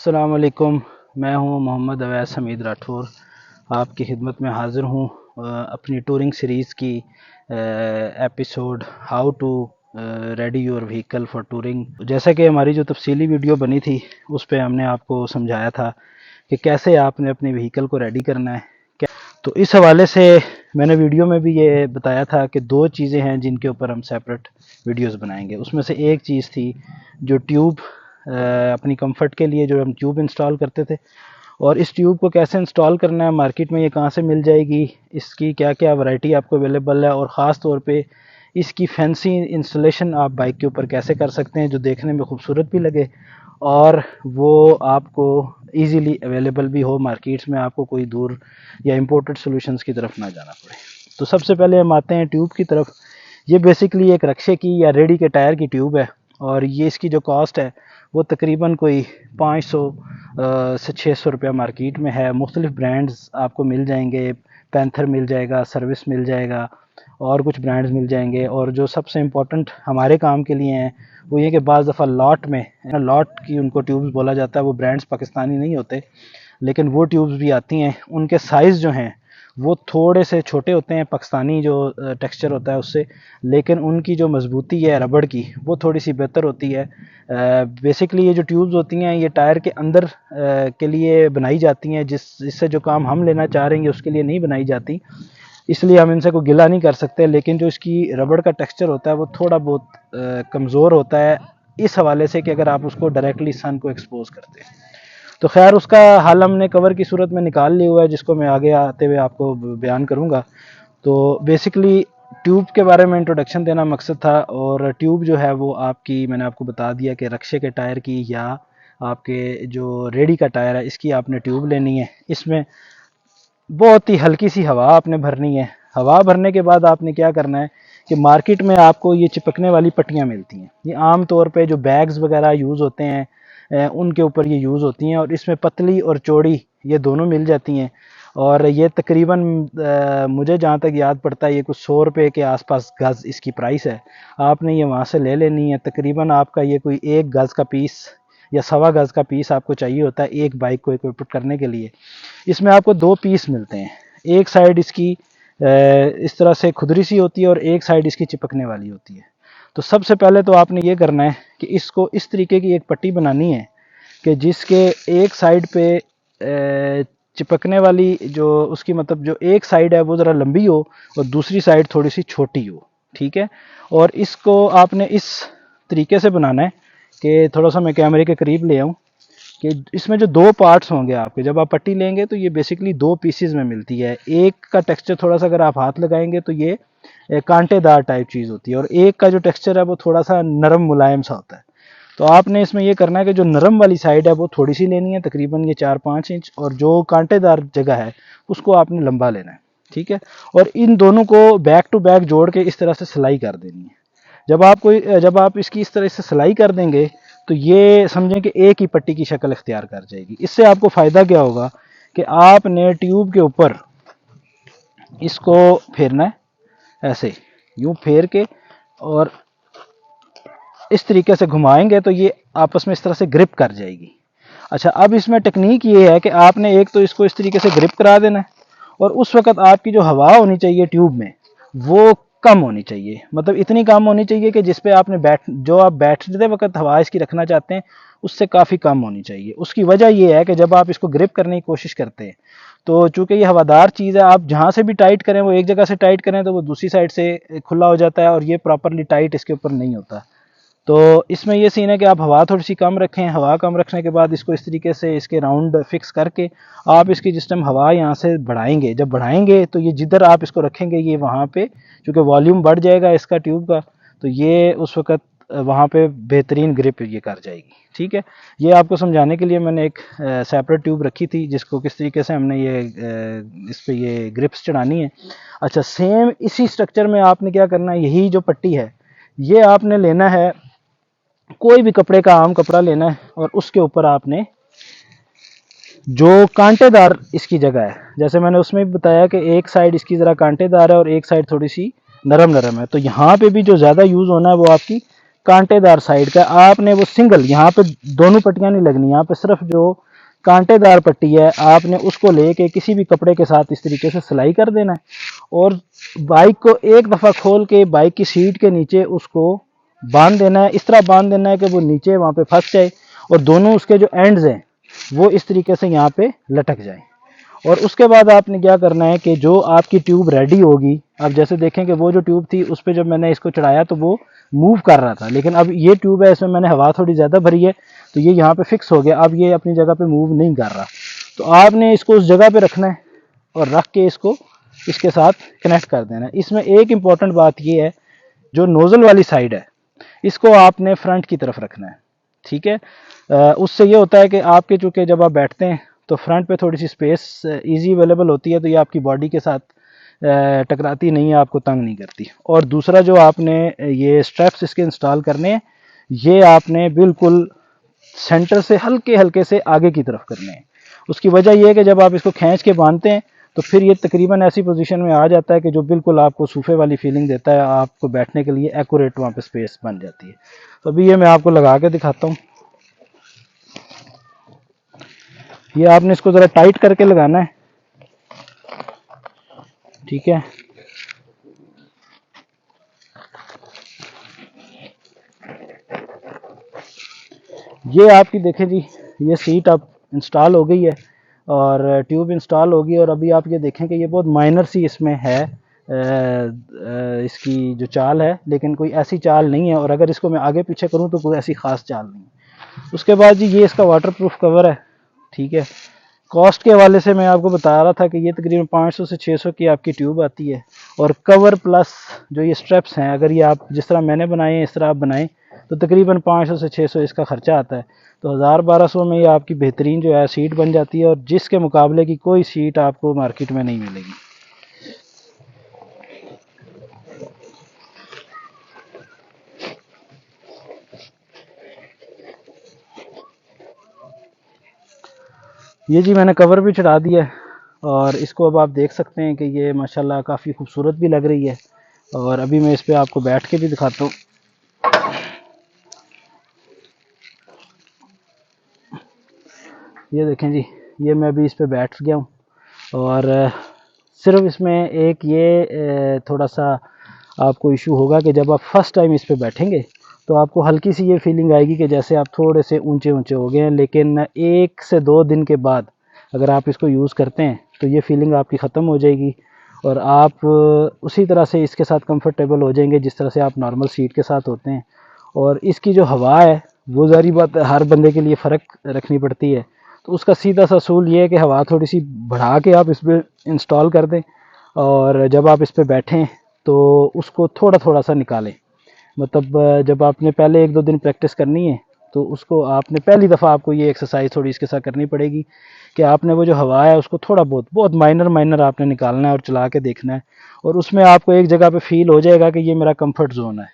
अस्सलाम वालेकुम। मैं हूं मोहम्मद अवैस हमीद राठौर, आपकी खिदमत में हाज़िर हूं अपनी टूरिंग सीरीज़ की episode how to ready your vehicle for touring. जैसा कि हमारी जो तफसीली वीडियो बनी थी उस पर हमने आपको समझाया था कि कैसे आपने अपने व्हीकल को रेडी करना है। तो इस हवाले से मैंने वीडियो में भी ये बताया था कि दो चीज़ें हैं जिनके ऊपर हम सेपरेट वीडियोस बनाएंगे। उसमें से एक चीज़ थी जो ट्यूब, अपनी कंफर्ट के लिए जो हम ट्यूब इंस्टॉल करते थे, और इस ट्यूब को कैसे इंस्टॉल करना है, मार्केट में ये कहाँ से मिल जाएगी, इसकी क्या क्या वैरायटी आपको अवेलेबल है, और ख़ास तौर पे इसकी फैंसी इंस्टॉलेशन आप बाइक के ऊपर कैसे कर सकते हैं जो देखने में खूबसूरत भी लगे और वो आपको इजीली अवेलेबल भी हो मार्केट्स में, आपको कोई दूर या इंपोर्टेड सॉल्यूशंस की तरफ ना जाना पड़े। तो सबसे पहले हम आते हैं ट्यूब की तरफ। ये बेसिकली एक रक्शे की या रेडी के टायर की ट्यूब है और ये इसकी जो कॉस्ट है वो तकरीबन कोई 500 से 600 रुपया मार्केट में है। मुख्तलिफ ब्रांड्स आपको मिल जाएंगे, पैंथर मिल जाएगा, सर्विस मिल जाएगा और कुछ ब्रांड्स मिल जाएंगे। और जो सबसे इम्पोर्टेंट हमारे काम के लिए हैं वो ये कि बाज़ दफ़ा लॉट में, लॉट की उनको ट्यूब्स बोला जाता है, वो ब्रांड्स पाकिस्तानी नहीं होते लेकिन वो ट्यूब्स भी आती हैं। उनके साइज़ जो हैं वो थोड़े से छोटे होते हैं पाकिस्तानी जो टेक्सचर होता है उससे, लेकिन उनकी जो मजबूती है रबड़ की वो थोड़ी सी बेहतर होती है। बेसिकली ये जो ट्यूब्स होती हैं ये टायर के अंदर के लिए बनाई जाती हैं, जिससे जो काम हम लेना चाह रहे हैं उसके लिए नहीं बनाई जाती, इसलिए हम इनसे कोई गिला नहीं कर सकते। लेकिन जो इसकी रबड़ का टेक्सचर होता है वो थोड़ा बहुत कमज़ोर होता है इस हवाले से कि अगर आप उसको डायरेक्टली सन को एक्सपोज करते हैं। तो खैर उसका हल हमने कवर की सूरत में निकाल लिया हुआ है जिसको मैं आगे आते हुए आपको बयान करूँगा। तो बेसिकली ट्यूब के बारे में इंट्रोडक्शन देना मकसद था, और ट्यूब जो है वो आपकी, मैंने आपको बता दिया कि रक्शे के टायर की या आपके जो रेडी का टायर है इसकी आपने ट्यूब लेनी है। इसमें बहुत ही हल्की सी हवा आपने भरनी है। हवा भरने के बाद आपने क्या करना है कि मार्केट में आपको ये चिपकने वाली पट्टियाँ मिलती हैं, ये आम तौर पे जो बैग्स वगैरह यूज़ होते हैं उनके ऊपर ये यूज़ होती हैं, और इसमें पतली और चौड़ी ये दोनों मिल जाती हैं। और ये तकरीबन मुझे जहाँ तक याद पड़ता है ये कुछ 100 रुपये के आसपास गज़ इसकी प्राइस है। आपने ये वहाँ से ले लेनी है। तकरीबन आपका ये कोई 1 गज़ का पीस या सवा गज़ का पीस आपको चाहिए होता है एक बाइक को इक्विप करने के लिए। इसमें आपको 2 पीस मिलते हैं, एक साइड इसकी इस तरह से खुदरी सी होती है और एक साइड इसकी चिपकने वाली होती है। तो सबसे पहले तो आपने ये करना है कि इसको इस तरीके की एक पट्टी बनानी है कि जिसके एक साइड पे चिपकने वाली जो उसकी मतलब जो एक साइड है वो ज़रा लंबी हो और दूसरी साइड थोड़ी सी छोटी हो, ठीक है। और इसको आपने इस तरीके से बनाना है कि थोड़ा सा मैं कैमरे के करीब ले आऊँ कि इसमें जो 2 पार्ट्स होंगे आपके, जब आप पट्टी लेंगे तो ये बेसिकली 2 पीसेज में मिलती है। एक का टेक्सचर थोड़ा सा अगर आप हाथ लगाएंगे तो ये कांटेदार टाइप चीज़ होती है और एक का जो टेक्सचर है वो थोड़ा सा नरम मुलायम सा होता है। तो आपने इसमें ये करना है कि जो नरम वाली साइड है वो थोड़ी सी लेनी है, तकरीबन ये 4-5 इंच, और जो कांटेदार जगह है उसको आपने लंबा लेना है, ठीक है। और इन दोनों को बैक टू बैक जोड़ के इस तरह से सिलाई कर देनी है। जब आप इसकी इस तरह से सिलाई कर देंगे तो ये समझें कि एक ही पट्टी की शक्ल इख्तियार कर जाएगी। इससे आपको फ़ायदा क्या होगा कि आपने ट्यूब के ऊपर इसको फेरना है, ऐसे यूं फेर के, और इस तरीके से घुमाएंगे तो ये आपस में इस तरह से ग्रिप कर जाएगी। अच्छा, अब इसमें टेक्निक ये है कि आपने एक तो इसको इस तरीके से ग्रिप करा देना है, और उस वक्त आपकी जो हवा होनी चाहिए ट्यूब में वो कम होनी चाहिए, मतलब इतनी कम होनी चाहिए कि जिस पे आपने जो आप बैठते वक्त हवा इसकी रखना चाहते हैं उससे काफ़ी कम होनी चाहिए। उसकी वजह यह है कि जब आप इसको ग्रिप करने की कोशिश करते हैं तो चूंकि ये हवादार चीज़ है, आप जहाँ से भी टाइट करें, वो एक जगह से टाइट करें तो वो दूसरी साइड से खुला हो जाता है और ये प्रॉपरली टाइट इसके ऊपर नहीं होता। तो इसमें ये सीन है कि आप हवा थोड़ी सी कम रखें। हवा कम रखने के बाद इसको इस तरीके से इसके राउंड फिक्स करके आप इसकी जिस टाइम हवा यहाँ से बढ़ाएंगे, जब बढ़ाएंगे तो ये जिधर आप इसको रखेंगे ये वहाँ पे, चूँकि वॉल्यूम बढ़ जाएगा इसका ट्यूब का, तो ये उस वक्त वहाँ पे बेहतरीन ग्रिप ये कर जाएगी, ठीक है। ये आपको समझाने के लिए मैंने एक सेपरेट ट्यूब रखी थी जिसको किस तरीके से हमने ये इस पर ये ग्रिप्स चढ़ानी है। अच्छा, सेम इसी स्ट्रक्चर में आपने क्या करना है, यही जो पट्टी है ये आपने लेना है, कोई भी कपड़े का आम कपड़ा लेना है, और उसके ऊपर आपने जो कांटेदार इसकी जगह है, जैसे मैंने उसमें भी बताया कि एक साइड इसकी ज़रा कांटेदार है और एक साइड थोड़ी सी नरम नरम है, तो यहाँ पे भी जो ज़्यादा यूज़ होना है वो आपकी कांटेदार साइड का, आपने वो सिंगल, यहाँ पे दोनों पट्टियां नहीं लगनी, यहाँ पे सिर्फ जो कांटेदार पट्टी है आपने उसको लेके किसी भी कपड़े के साथ इस तरीके से सिलाई कर देना है और बाइक को एक दफ़ा खोल के बाइक की सीट के नीचे उसको बांध देना है। इस तरह बांध देना है कि वो नीचे वहाँ पे फंस जाए और दोनों उसके जो एंड्स हैं वो इस तरीके से यहाँ पे लटक जाए। और उसके बाद आपने क्या करना है कि जो आपकी ट्यूब रेडी होगी, अब जैसे देखें कि वो जो ट्यूब थी उस पर जब मैंने इसको चढ़ाया तो वो मूव कर रहा था, लेकिन अब ये ट्यूब है इसमें मैंने हवा थोड़ी ज़्यादा भरी है तो ये यहाँ पे फिक्स हो गया, अब ये अपनी जगह पे मूव नहीं कर रहा। तो आपने इसको उस जगह पे रखना है और रख के इसको इसके साथ कनेक्ट कर देना है। इसमें एक इम्पॉर्टेंट बात ये है, जो नोज़ल वाली साइड है इसको आपने फ्रंट की तरफ रखना है, ठीक है। उससे ये होता है कि आपके चूँकि जब आप बैठते हैं तो फ्रंट पे थोड़ी सी स्पेस इजी अवेलेबल होती है, तो ये आपकी बॉडी के साथ टकराती नहीं है, आपको तंग नहीं करती। और दूसरा जो आपने ये स्ट्रैप्स इसके इंस्टॉल करने हैं, ये आपने बिल्कुल सेंटर से हल्के हल्के से आगे की तरफ करने हैं। उसकी वजह यह है कि जब आप इसको खींच के बांधते हैं तो फिर ये तकरीबन ऐसी पोजीशन में आ जाता है कि जो बिल्कुल आपको सूफे वाली फीलिंग देता है, आपको बैठने के लिए एक्यूरेट वहाँ पे स्पेस बन जाती है। तो अभी ये मैं आपको लगा के दिखाता हूँ। ये आपने इसको ज़रा टाइट करके लगाना है, ठीक है। ये आपकी देखें जी, ये सीट अब इंस्टॉल हो गई है और ट्यूब इंस्टॉल होगी। और अभी आप ये देखें कि ये बहुत माइनर सी इसमें है इसकी जो चाल है, लेकिन कोई ऐसी चाल नहीं है, और अगर इसको मैं आगे पीछे करूं तो कोई ऐसी ख़ास चाल नहीं है। उसके बाद जी ये इसका वाटरप्रूफ कवर है, ठीक है। कॉस्ट के हवाले से मैं आपको बता रहा था कि ये तकरीबन 500 से 600 की आपकी ट्यूब आती है, और कवर प्लस जो ये स्ट्रेप्स हैं, अगर ये आप जिस तरह मैंने बनाए हैं इस तरह आप बनाएं तो तकरीबन 500 से 600 इसका ख़र्चा आता है। तो 1000-1200 में ये आपकी बेहतरीन जो है सीट बन जाती है, और जिसके मुकाबले की कोई सीट आपको मार्केट में नहीं मिलेगी। ये जी मैंने कवर भी चढ़ा दिया है और इसको अब आप देख सकते हैं कि ये माशाल्लाह काफ़ी खूबसूरत भी लग रही है। और अभी मैं इस पर आपको बैठ के भी दिखाता हूँ। ये देखें जी, ये मैं अभी इस पर बैठ गया हूँ। और सिर्फ इसमें एक ये थोड़ा सा आपको इशू होगा कि जब आप फर्स्ट टाइम इस पर बैठेंगे तो आपको हल्की सी ये फीलिंग आएगी कि जैसे आप थोड़े से ऊंचे ऊंचे हो गए हैं, लेकिन 1 से 2 दिन के बाद अगर आप इसको यूज़ करते हैं तो ये फीलिंग आपकी ख़त्म हो जाएगी और आप उसी तरह से इसके साथ कंफर्टेबल हो जाएंगे जिस तरह से आप नॉर्मल सीट के साथ होते हैं। और इसकी जो हवा है वो ज़ाहिर बात है हर बंदे के लिए फ़र्क रखनी पड़ती है, तो उसका सीधा सा असूल ये है कि हवा थोड़ी सी बढ़ा के आप इस पर इंस्टॉल कर दें, और जब आप इस पर बैठें तो उसको थोड़ा थोड़ा सा निकालें। मतलब जब आपने पहले 1-2 दिन प्रैक्टिस करनी है तो उसको आपने पहली दफ़ा आपको ये एक्सरसाइज थोड़ी इसके साथ करनी पड़ेगी कि आपने वो जो हवा है उसको थोड़ा बहुत बहुत माइनर माइनर आपने निकालना है और चला के देखना है, और उसमें आपको एक जगह पे फील हो जाएगा कि ये मेरा कंफर्ट जोन है।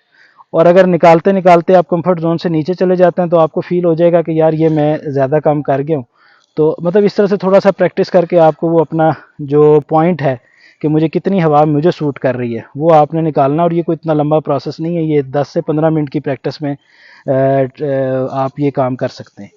और अगर निकालते निकालते आप कंफर्ट जोन से नीचे चले जाते हैं तो आपको फील हो जाएगा कि यार ये मैं ज़्यादा काम कर गया हूँ। तो मतलब इस तरह से थोड़ा सा प्रैक्टिस करके आपको वो अपना जो पॉइंट है कि मुझे कितनी हवा मुझे सूट कर रही है वो आपने निकालना। और ये कोई इतना लंबा प्रोसेस नहीं है, ये 10 से 15 मिनट की प्रैक्टिस में आप ये काम कर सकते हैं।